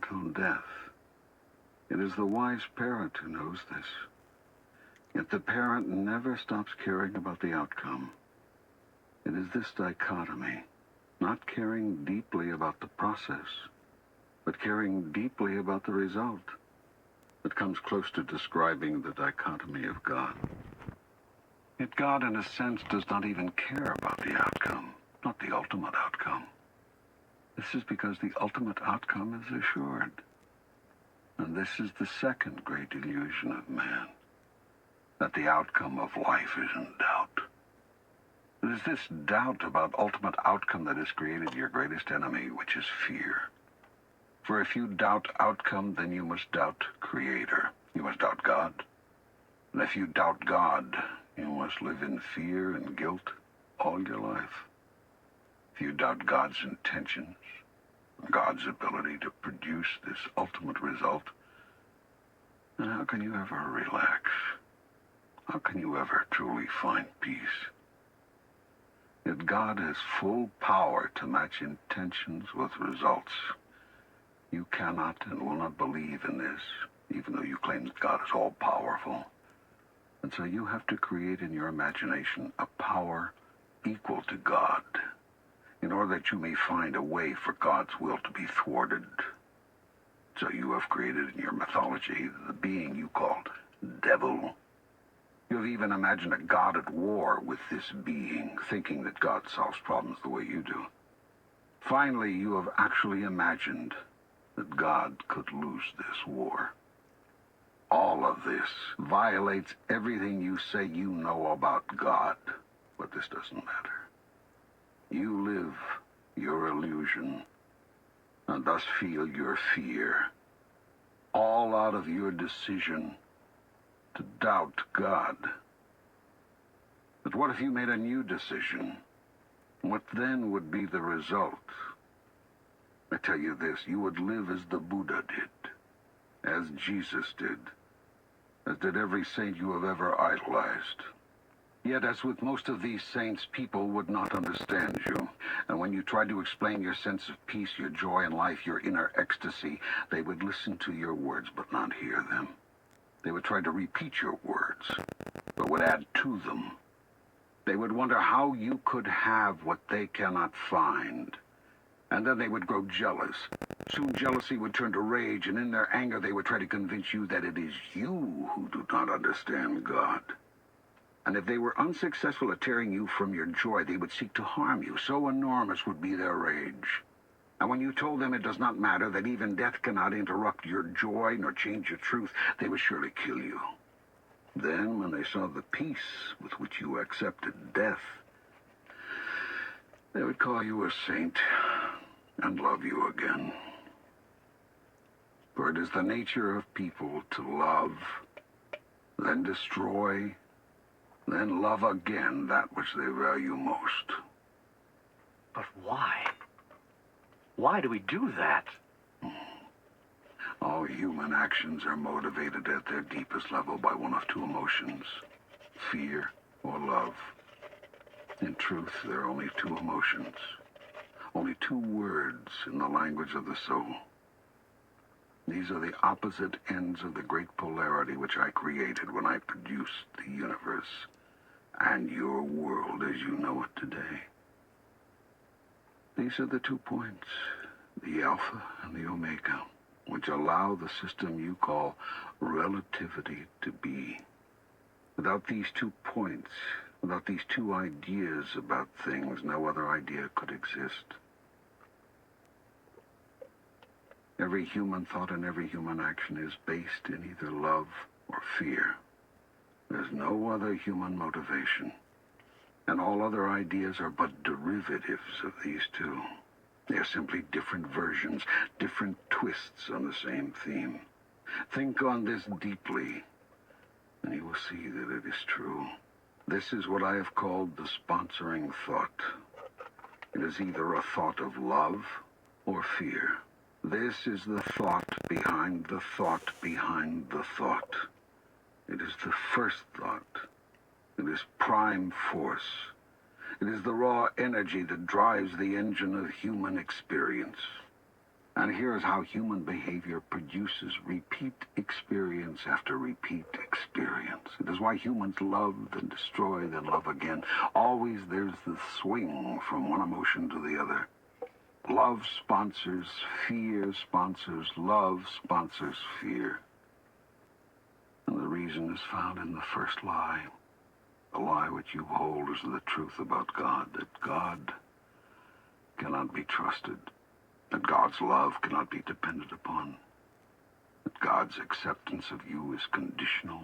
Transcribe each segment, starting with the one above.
until death. It is the wise parent who knows this. Yet the parent never stops caring about the outcome. It is this dichotomy, not caring deeply about the process, but caring deeply about the result, that comes close to describing the dichotomy of God. Yet God, in a sense, does not even care about the outcome, not the ultimate outcome. This is because the ultimate outcome is assured. And this is the second great illusion of man, that the outcome of life is in doubt. It is this doubt about ultimate outcome that has created your greatest enemy, which is fear. For if you doubt outcome, then you must doubt Creator. You must doubt God. And if you doubt God, you must live in fear and guilt all your life. If you doubt God's intentions, God's ability to produce this ultimate result, then how can you ever relax? How can you ever truly find peace? Yet God has full power to match intentions with results. You cannot and will not believe in this, even though you claim that God is all-powerful. And so you have to create in your imagination a power equal to God, in order that you may find a way for God's will to be thwarted. So you have created in your mythology the being you called Devil. You have even imagined a God at war with this being, thinking that God solves problems the way you do. Finally, you have actually imagined that God could lose this war. All of this violates everything you say you know about God, but this doesn't matter. You live your illusion, and thus feel your fear, all out of your decision to doubt God. But what if you made a new decision? What then would be the result? I tell you this, you would live as the Buddha did, as Jesus did, as did every saint you have ever idolized. Yet, as with most of these saints, people would not understand you. And when you tried to explain your sense of peace, your joy in life, your inner ecstasy, they would listen to your words but not hear them. They would try to repeat your words, but would add to them. They would wonder how you could have what they cannot find. And then they would grow jealous. Soon jealousy would turn to rage, and in their anger they would try to convince you that it is you who do not understand God. And if they were unsuccessful at tearing you from your joy, they would seek to harm you. So enormous would be their rage. And when you told them it does not matter, that even death cannot interrupt your joy nor change your truth, they would surely kill you. Then, when they saw the peace with which you accepted death, they would call you a saint and love you again. For it is the nature of people to love, then destroy, then love again that which they value most. But why? Why do we do that? All human actions are motivated at their deepest level by one of two emotions, fear or love. In truth, there are only two emotions, only two words in the language of the soul. These are the opposite ends of the great polarity which I created when I produced the universe and your world as you know it today. These are the 2 points, the alpha and the omega, which allow the system you call relativity to be. Without these 2 points, without these 2 ideas about things, no other idea could exist. Every human thought and every human action is based in either love or fear. There's no other human motivation. And all other ideas are but derivatives of these 2. They are simply different versions, different twists on the same theme. Think on this deeply, and you will see that it is true. This is what I have called the sponsoring thought. It is either a thought of love or fear. This is the thought behind the thought behind the thought. It is the first thought. It is prime force. It is the raw energy that drives the engine of human experience. And here's how human behavior produces repeat experience after repeat experience. It is why humans love, then destroy, then love again. Always there's the swing from one emotion to the other. Love sponsors fear, sponsors love, sponsors fear. And the reason is found in the first lie. The lie which you hold is the truth about God, that God cannot be trusted, that God's love cannot be depended upon, that God's acceptance of you is conditional,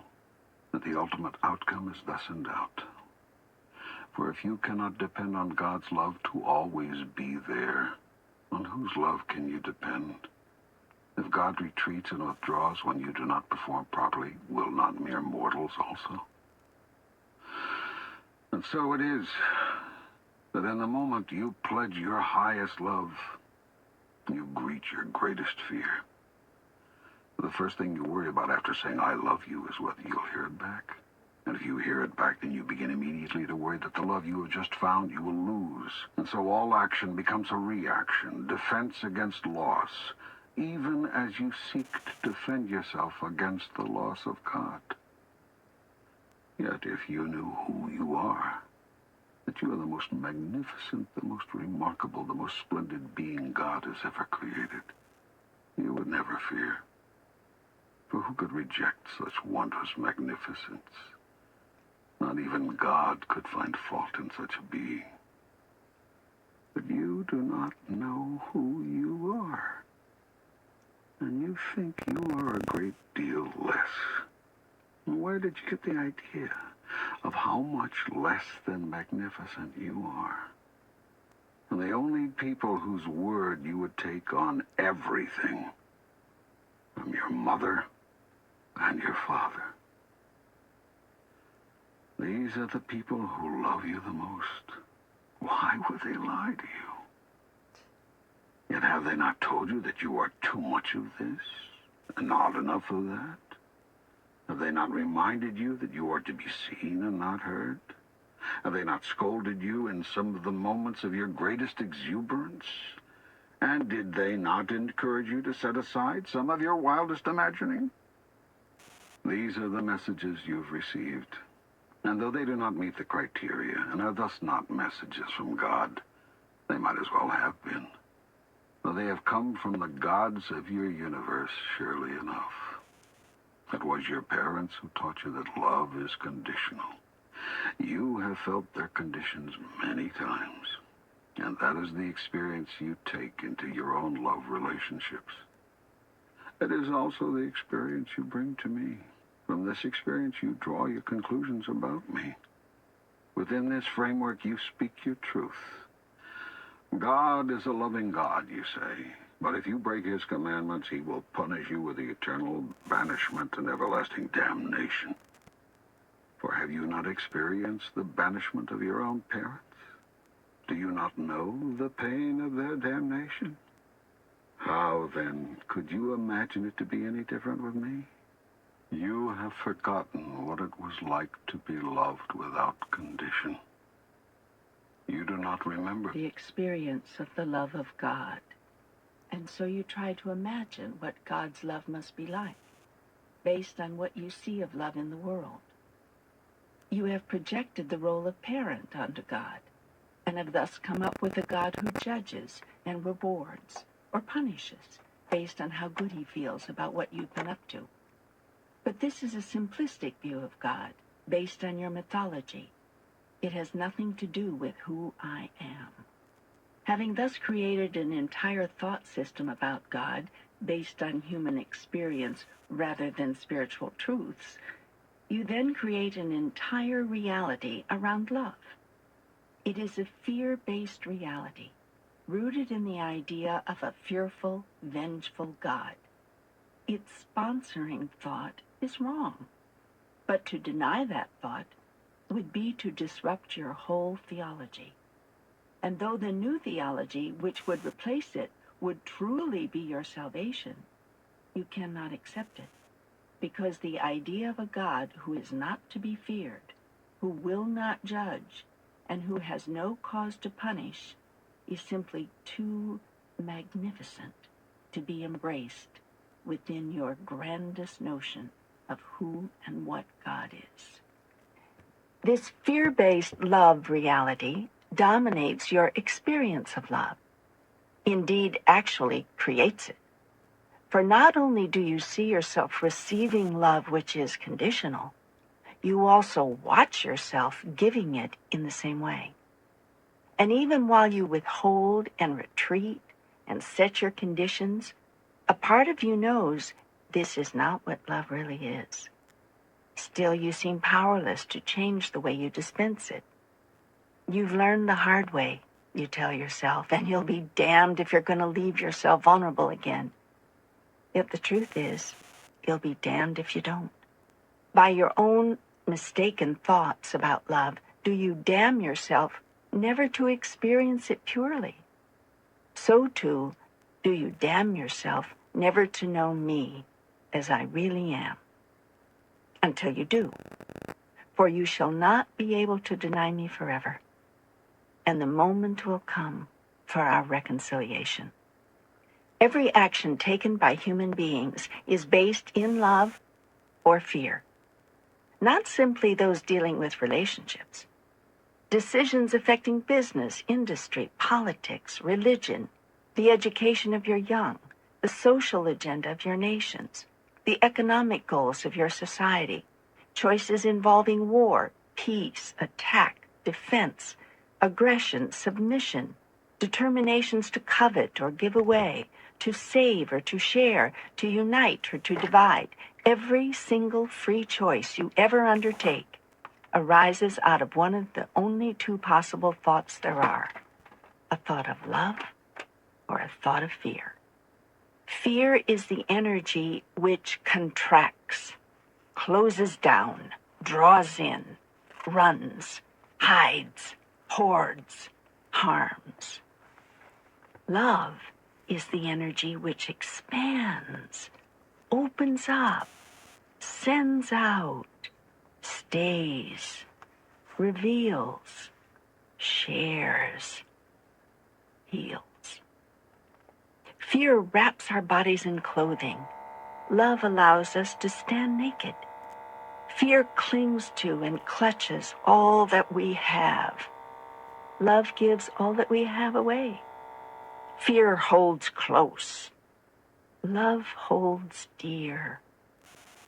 that the ultimate outcome is thus in doubt. For if you cannot depend on God's love to always be there, on whose love can you depend? If God retreats and withdraws when you do not perform properly, will not mere mortals also? And so it is that in the moment you pledge your highest love, you greet your greatest fear. The first thing you worry about after saying, I love you, is whether you'll hear it back. And if you hear it back, then you begin immediately to worry that the love you have just found you will lose. And so all action becomes a reaction, defense against loss, even as you seek to defend yourself against the loss of God. Yet if you knew who you are, that you are the most magnificent, the most remarkable, the most splendid being God has ever created, you would never fear. For who could reject such wondrous magnificence? Not even God could find fault in such a being. But you do not know who you are, and you think you are a great deal less. And where did you get the idea of how much less than magnificent you are? And the only people whose word you would take on everything, from your mother and your father. These are the people who love you the most. Why would they lie to you? Yet have they not told you that you are too much of this and not enough of that? Have they not reminded you that you are to be seen and not heard? Have they not scolded you in some of the moments of your greatest exuberance? And did they not encourage you to set aside some of your wildest imagining? These are the messages you've received. And though they do not meet the criteria and are thus not messages from God, they might as well have been. For they have come from the gods of your universe, surely enough. It was your parents who taught you that love is conditional. You have felt their conditions many times, and that is the experience you take into your own love relationships. It is also the experience you bring to me. From this experience, you draw your conclusions about me. Within this framework, you speak your truth. God is a loving God, you say. But if you break his commandments, he will punish you with the eternal banishment and everlasting damnation. For have you not experienced the banishment of your own parents? Do you not know the pain of their damnation? How, then, could you imagine it to be any different with me? You have forgotten what it was like to be loved without condition. You do not remember the experience of the love of God. And so you try to imagine what God's love must be like, based on what you see of love in the world. You have projected the role of parent onto God, and have thus come up with a God who judges and rewards or punishes based on how good he feels about what you've been up to. But this is a simplistic view of God, based on your mythology. It has nothing to do with who I am. Having thus created an entire thought system about God based on human experience rather than spiritual truths, you then create an entire reality around love. It is a fear-based reality, rooted in the idea of a fearful, vengeful God. Its sponsoring thought is wrong, but to deny that thought would be to disrupt your whole theology. And though the new theology, which would replace it, would truly be your salvation, you cannot accept it, because the idea of a God who is not to be feared, who will not judge, and who has no cause to punish, is simply too magnificent. to be embraced within your grandest notion of who and what God is. This fear-based love reality dominates your experience of love. Indeed, actually creates it. For not only do you see yourself receiving love which is conditional, you also watch yourself giving it in the same way. And even while you withhold and retreat and set your conditions, a part of you knows this is not what love really is. Still, you seem powerless to change the way you dispense it. You've learned the hard way, you tell yourself, and you'll be damned if you're going to leave yourself vulnerable again. Yet the truth is, you'll be damned if you don't. By your own mistaken thoughts about love, do you damn yourself never to experience it purely. So too, do you damn yourself never to know me as I really am. Until you do. For you shall not be able to deny me forever. And the moment will come for our reconciliation. Every action taken by human beings is based in love or fear. Not simply those dealing with relationships. Decisions affecting business, industry, politics, religion, the education of your young, the social agenda of your nations, the economic goals of your society, choices involving war, peace, attack, defense, aggression, submission, determinations to covet or give away, to save or to share, to unite or to divide. Every single free choice you ever undertake arises out of one of the only two possible thoughts there are: a thought of love or a thought of fear. Fear is the energy which contracts, closes down, draws in, runs, hides, hoards, harms. Love is the energy which expands, opens up, sends out, stays, reveals, shares, heals. Fear wraps our bodies in clothing. Love allows us to stand naked. Fear clings to and clutches all that we have. Love gives all that we have away. Fear holds close. Love holds dear.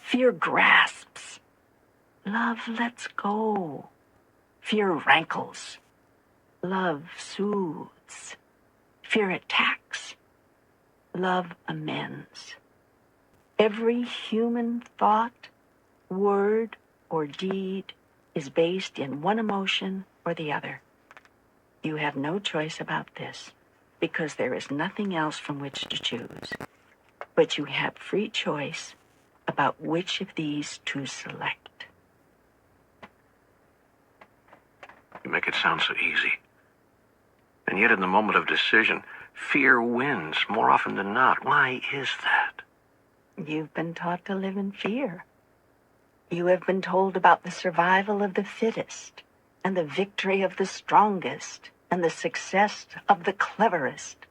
Fear grasps. Love lets go. Fear rankles. Love soothes. Fear attacks. Love amends. Every human thought, word, or deed is based in one emotion or the other. You have no choice about this, because there is nothing else from which to choose. But you have free choice about which of these to select. You make it sound so easy. And yet in the moment of decision, fear wins more often than not. Why is that? You've been taught to live in fear. You have been told about the survival of the fittest, and the victory of the strongest, and the success of the cleverest.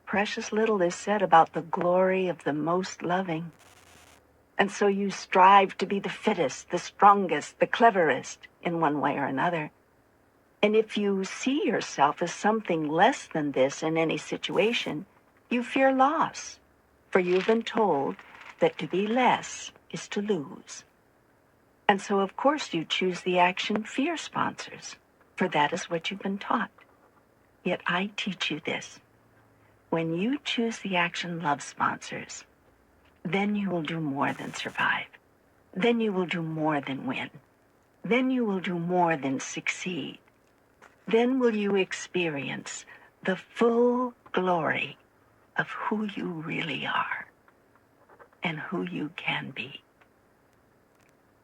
Precious little is said about the glory of the most loving. And so you strive to be the fittest, the strongest, the cleverest, in one way or another. And if you see yourself as something less than this in any situation, you fear loss, for you've been told that to be less is to lose. And so, of course, you choose the action fear sponsors, for that is what you've been taught. Yet I teach you this. When you choose the action love sponsors, then you will do more than survive. Then you will do more than win. Then you will do more than succeed. Then will you experience the full glory of who you really are and who you can be.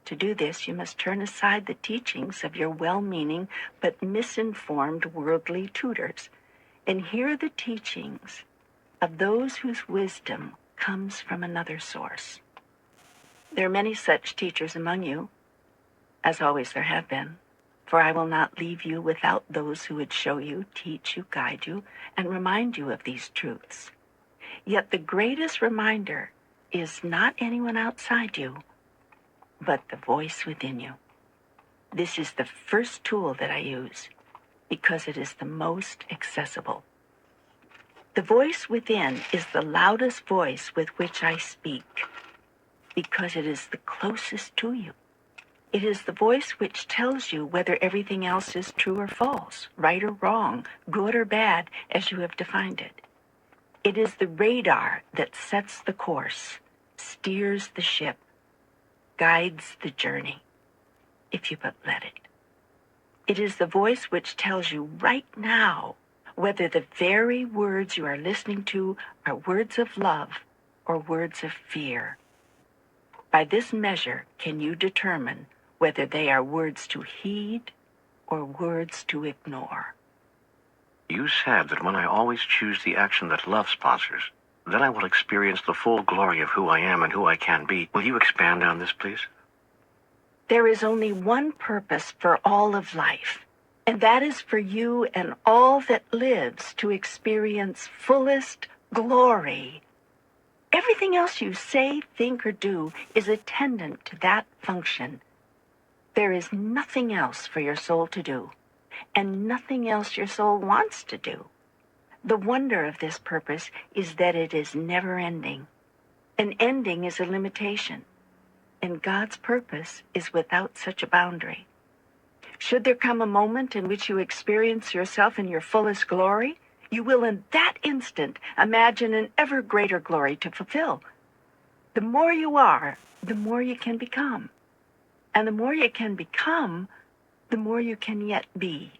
To do this, you must turn aside the teachings of your well-meaning but misinformed worldly tutors and hear the teachings of those whose wisdom comes from another source. There are many such teachers among you, as always there have been, for I will not leave you without those who would show you, teach you, guide you, and remind you of these truths. Yet the greatest reminder is not anyone outside you, but the voice within you. This is the first tool that I use because it is the most accessible. The voice within is the loudest voice with which I speak because it is the closest to you. It is the voice which tells you whether everything else is true or false, right or wrong, good or bad, as you have defined it. It is the radar that sets the course, steers the ship, guides the journey, if you but let it. It is the voice which tells you right now whether the very words you are listening to are words of love or words of fear. By this measure can you determine whether they are words to heed or words to ignore. You said that when I always choose the action that love sponsors, then I will experience the full glory of who I am and who I can be. Will you expand on this, please? There is only one purpose for all of life, and that is for you and all that lives to experience fullest glory. Everything else you say, think, or do is attendant to that function. There is nothing else for your soul to do, and nothing else your soul wants to do. The wonder of this purpose is that it is never ending. An ending is a limitation, and God's purpose is without such a boundary. Should there come a moment in which you experience yourself in your fullest glory, you will in that instant imagine an ever greater glory to fulfill. The more you are, the more you can become. And the more you can become, the more you can yet be.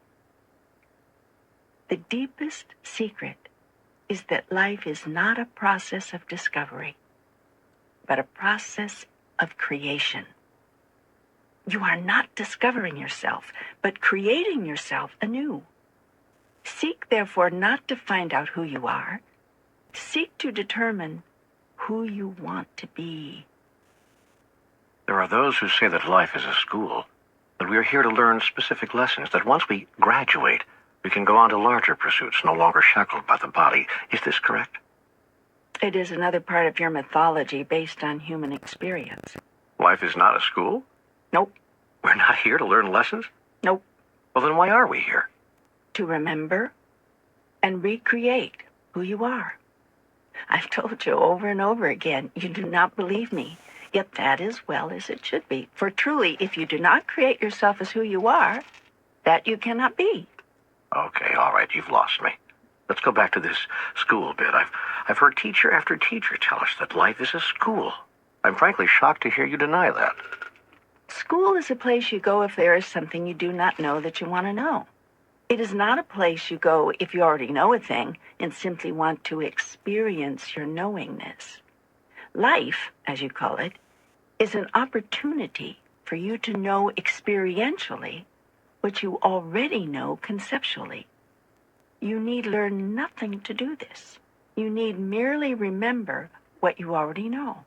The deepest secret is that life is not a process of discovery, but a process of creation. You are not discovering yourself, but creating yourself anew. Seek, therefore, not to find out who you are. Seek to determine who you want to be. There are those who say that life is a school, that we are here to learn specific lessons, that once we graduate, we can go on to larger pursuits, no longer shackled by the body. Is this correct? It is another part of your mythology based on human experience. Life is not a school? Nope. We're not here to learn lessons? Nope. Well, then why are we here? To remember and recreate who you are. I've told you over and over again, you do not believe me. Yet that is well as it should be. For truly, if you do not create yourself as who you are, that you cannot be. Okay, all right, you've lost me. Let's go back to this school bit. I've heard teacher after teacher tell us that life is a school. I'm frankly shocked to hear you deny that. School is a place you go if there is something you do not know that you want to know. It is not a place you go if you already know a thing and simply want to experience your knowingness. Life, as you call it, is an opportunity for you to know experientially what you already know conceptually. You need learn nothing to do this. You need merely remember what you already know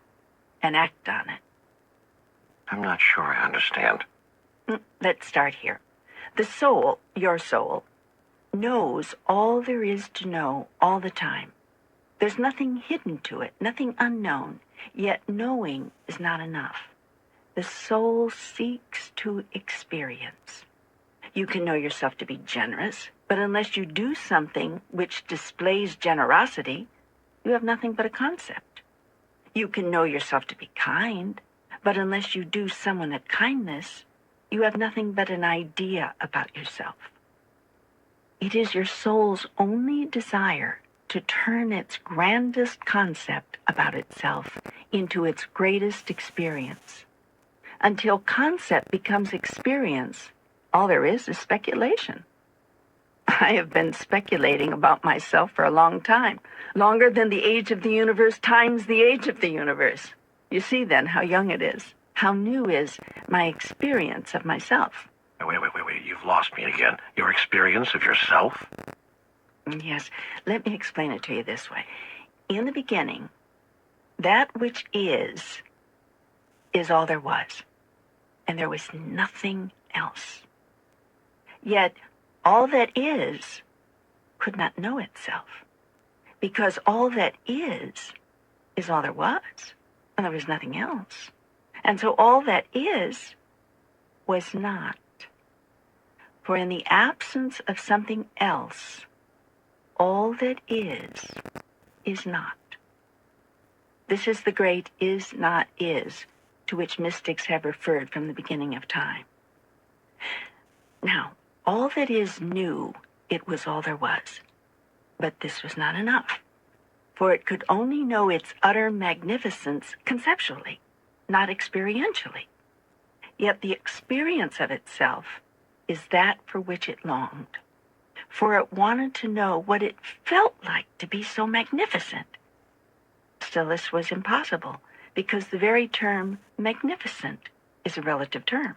and act on it. I'm not sure I understand. Let's start here. The soul, your soul, knows all there is to know all the time. There's nothing hidden to it, nothing unknown, yet knowing is not enough. The soul seeks to experience. You can know yourself to be generous, but unless you do something which displays generosity, you have nothing but a concept. You can know yourself to be kind, but unless you do someone a kindness, you have nothing but an idea about yourself. It is your soul's only desire to turn its grandest concept about itself into its greatest experience. Until concept becomes experience, all there is speculation. I have been speculating about myself for a long time, longer than the age of the universe times the age of the universe. You see then how young it is, how new is my experience of myself. Wait, you've lost me again. Your experience of yourself? Yes, let me explain it to you this way. In the beginning, that which is all there was, and there was nothing else. Yet, all that is could not know itself. because all that is all there was, and there was nothing else. And so all that is was not. For in the absence of something else, all that is not. This is the great is not is, to which mystics have referred from the beginning of time. Now, all that is knew it was all there was. But this was not enough, for it could only know its utter magnificence conceptually, not experientially. Yet the experience of itself is that for which it longed, for it wanted to know what it felt like to be so magnificent. Still, this was impossible, because the very term magnificent is a relative term.